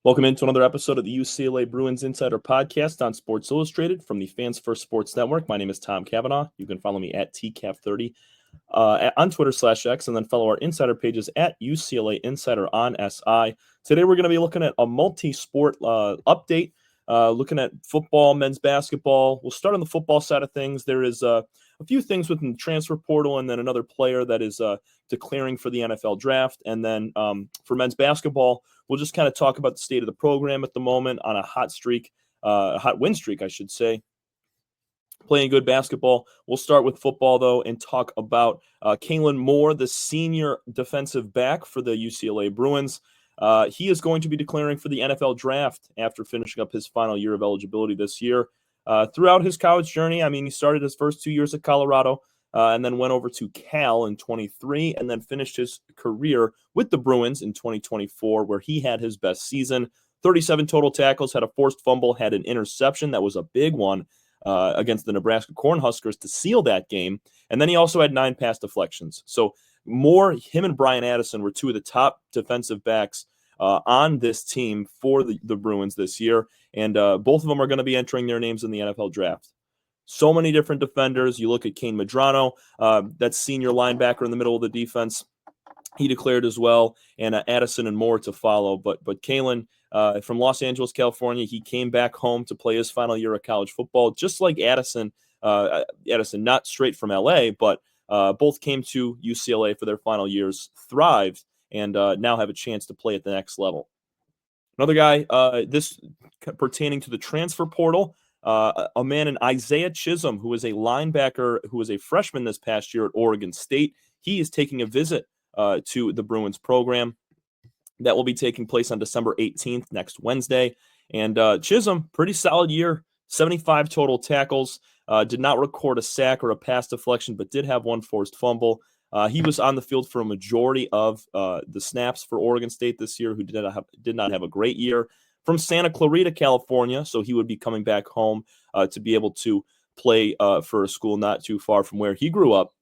Welcome into another episode of the UCLA Bruins Insider Podcast on Sports Illustrated from the Fans First Sports Network. My name is Tom Cavanaugh. You can follow me at TCAV30 on Twitter/X, and then follow our insider pages at UCLA Insider on SI. Today we're going to be looking at a multi-sport update, looking at football, men's basketball. We'll start on the football side of things. There is a few things within the transfer portal, and then another player that is declaring for the NFL draft. And then for men's basketball, we'll just kind of talk about the state of the program at the moment on a hot win streak, I should say. Playing good basketball. We'll start with football, though, and talk about Kalen Moore, the senior defensive back for the UCLA Bruins. He is going to be declaring for the NFL draft after finishing up his final year of eligibility this year. Throughout his college journey, he started his first 2 years at Colorado and then went over to Cal in 23 and then finished his career with the Bruins in 2024, where he had his best season. 37 total tackles, had a forced fumble, had an interception. That was a big one against the Nebraska Cornhuskers to seal that game. And then he also had 9 pass deflections. So him and Brian Addison were two of the top defensive backs on this team for the Bruins this year. And both of them are going to be entering their names in the NFL draft. So many different defenders. You look at Kane Medrano, that's senior linebacker in the middle of the defense. He declared as well, and Addison and Moore to follow. But Kalen from Los Angeles, California, he came back home to play his final year of college football, just like Addison. Addison, not straight from LA, but both came to UCLA for their final years, thrived, and now have a chance to play at the next level. Another guy, this pertaining to the transfer portal, a man in Isaiah Chisholm, who is a linebacker, who was a freshman this past year at Oregon State. He is taking a visit to the Bruins program. That will be taking place on December 18th, next Wednesday. And Chisholm, pretty solid year, 75 total tackles, did not record a sack or a pass deflection, but did have one forced fumble. He was on the field for a majority of the snaps for Oregon State this year, who did not have a great year. From Santa Clarita, California, so he would be coming back home to be able to play for a school not too far from where he grew up.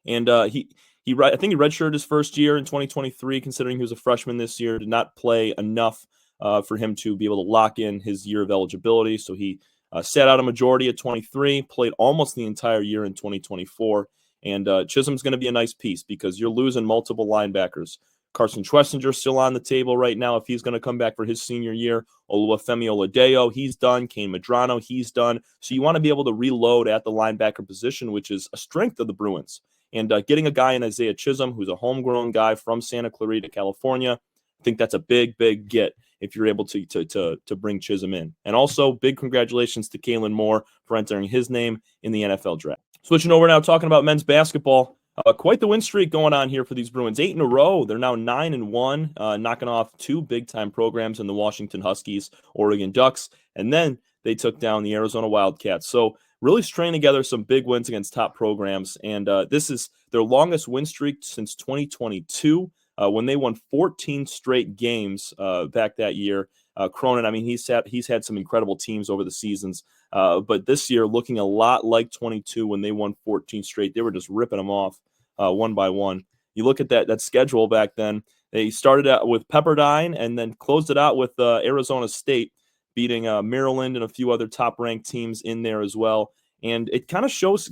And I think he redshirted his first year in 2023, considering he was a freshman this year. Did not play enough for him to be able to lock in his year of eligibility. So he sat out a majority at 23, played almost the entire year in 2024. And Chisholm's going to be a nice piece because you're losing multiple linebackers. Carson Schwessinger still on the table right now if he's going to come back for his senior year. Oluwafemi Oladeo, he's done. Kane Medrano, he's done. So you want to be able to reload at the linebacker position, which is a strength of the Bruins. And getting a guy in Isaiah Chisholm, who's a homegrown guy from Santa Clarita, California, I think that's a big, big get if you're able to bring Chisholm in. And also, big congratulations to Kalen Moore for entering his name in the NFL draft. Switching over now, talking about men's basketball. Quite the win streak going on here for these Bruins. 8 in a row. They're now 9-1, knocking off 2 big-time programs in the Washington Huskies, Oregon Ducks, and then they took down the Arizona Wildcats. So really stringing together some big wins against top programs, and this is their longest win streak since 2022 when they won 14 straight games back that year. Cronin, he's had some incredible teams over the seasons, but this year looking a lot like 22 when they won 14 straight. They were just ripping them off one by one. You look at that schedule back then. They started out with Pepperdine and then closed it out with Arizona State, beating Maryland and a few other top-ranked teams in there as well. And it kind of shows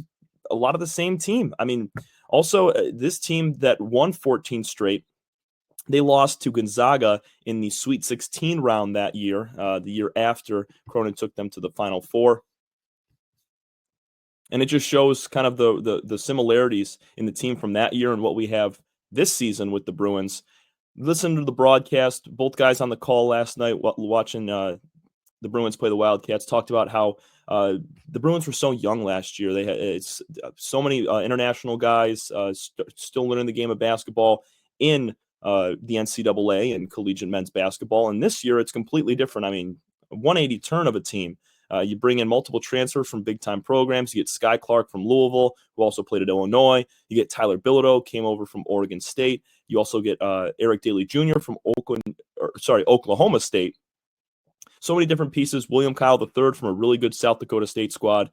a lot of the same team. Also, this team that won 14 straight, they lost to Gonzaga in the Sweet 16 round that year, the year after Cronin took them to the Final Four. And it just shows kind of the similarities in the team from that year and what we have this season with the Bruins. Listen to the broadcast. Both guys on the call last night watching the Bruins play the Wildcats talked about how the Bruins were so young last year. They had so many international guys still learning the game of basketball in the NCAA and collegiate men's basketball. And this year it's completely different. 180 turn of a team. You bring in multiple transfers from big-time programs. You get Sky Clark from Louisville, who also played at Illinois. You get Tyler Bilodeau, came over from Oregon State. You also get Eric Daly Jr. from Oklahoma State. So many different pieces. William Kyle III from a really good South Dakota State squad.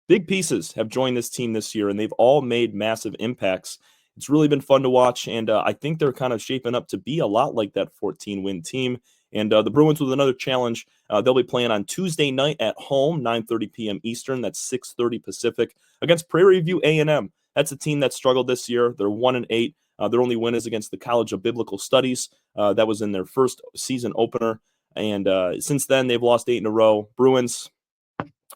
Big pieces have joined this team this year, and they've all made massive impacts. It's really been fun to watch, and I think they're kind of shaping up to be a lot like that 14-win team. And the Bruins with another challenge. They'll be playing on Tuesday night at home, 9:30 p.m. Eastern. That's 6:30 Pacific against Prairie View A&M. That's a team that struggled this year. They're 1-8. Their only win is against the College of Biblical Studies. That was in their first season opener. And since then, they've lost 8 in a row. Bruins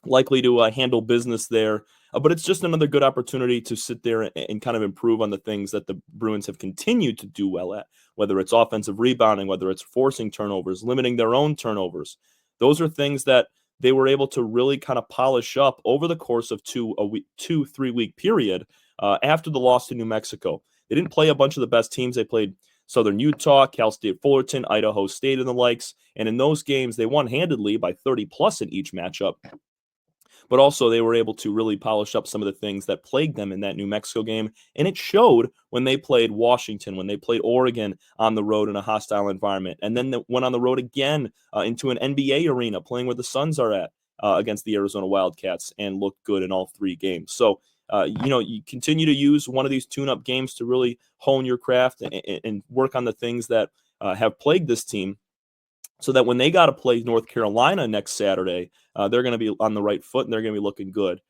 likely to handle business there. But it's just another good opportunity to sit there and kind of improve on the things that the Bruins have continued to do well at, whether it's offensive rebounding, whether it's forcing turnovers, limiting their own turnovers. Those are things that they were able to really kind of polish up over the course of 3 week period after the loss to New Mexico. They didn't play a bunch of the best teams. They played Southern Utah, Cal State Fullerton, Idaho State, and the likes. And in those games, they won handedly by 30 plus in each matchup. But also they were able to really polish up some of the things that plagued them in that New Mexico game. And it showed when they played Washington, when they played Oregon on the road in a hostile environment. And then they went on the road again into an NBA arena, playing where the Suns are at against the Arizona Wildcats, and looked good in all 3 games. So, you continue to use one of these tune-up games to really hone your craft and work on the things that have plagued this team, so that when they got to play North Carolina next Saturday, they're going to be on the right foot and they're going to be looking good.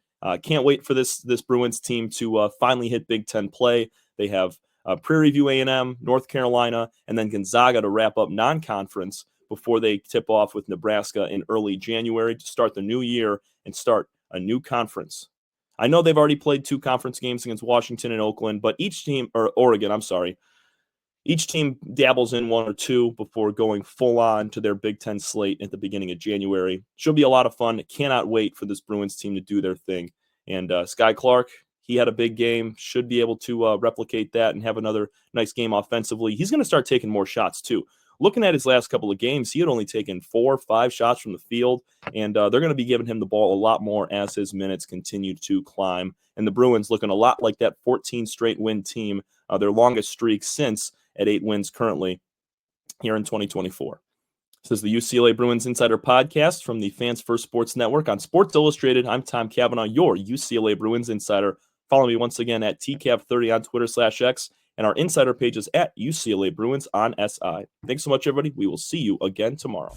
Can't wait for this Bruins team to finally hit Big Ten play. They have Prairie View A&M, North Carolina, and then Gonzaga to wrap up non-conference before they tip off with Nebraska in early January to start the new year and start a new conference. I know they've already played 2 conference games against Washington and Oakland, but each team dabbles in 1 or 2 before going full on to their Big Ten slate at the beginning of January. Should be a lot of fun. Cannot wait for this Bruins team to do their thing. And Sky Clark, he had a big game. Should be able to replicate that and have another nice game offensively. He's going to start taking more shots too. Looking at his last couple of games, he had only taken 4 or 5 shots from the field, and they're going to be giving him the ball a lot more as his minutes continue to climb. And the Bruins looking a lot like that 14 straight win team, their longest streak since, at 8 wins currently here in 2024. This is the UCLA Bruins Insider Podcast from the Fans First Sports Network on Sports Illustrated. I'm Tom Cavanaugh, your UCLA Bruins Insider. Follow me once again at TCAV30 on Twitter/X, and our insider pages at UCLA Bruins on SI. Thanks so much, everybody. We will see you again tomorrow.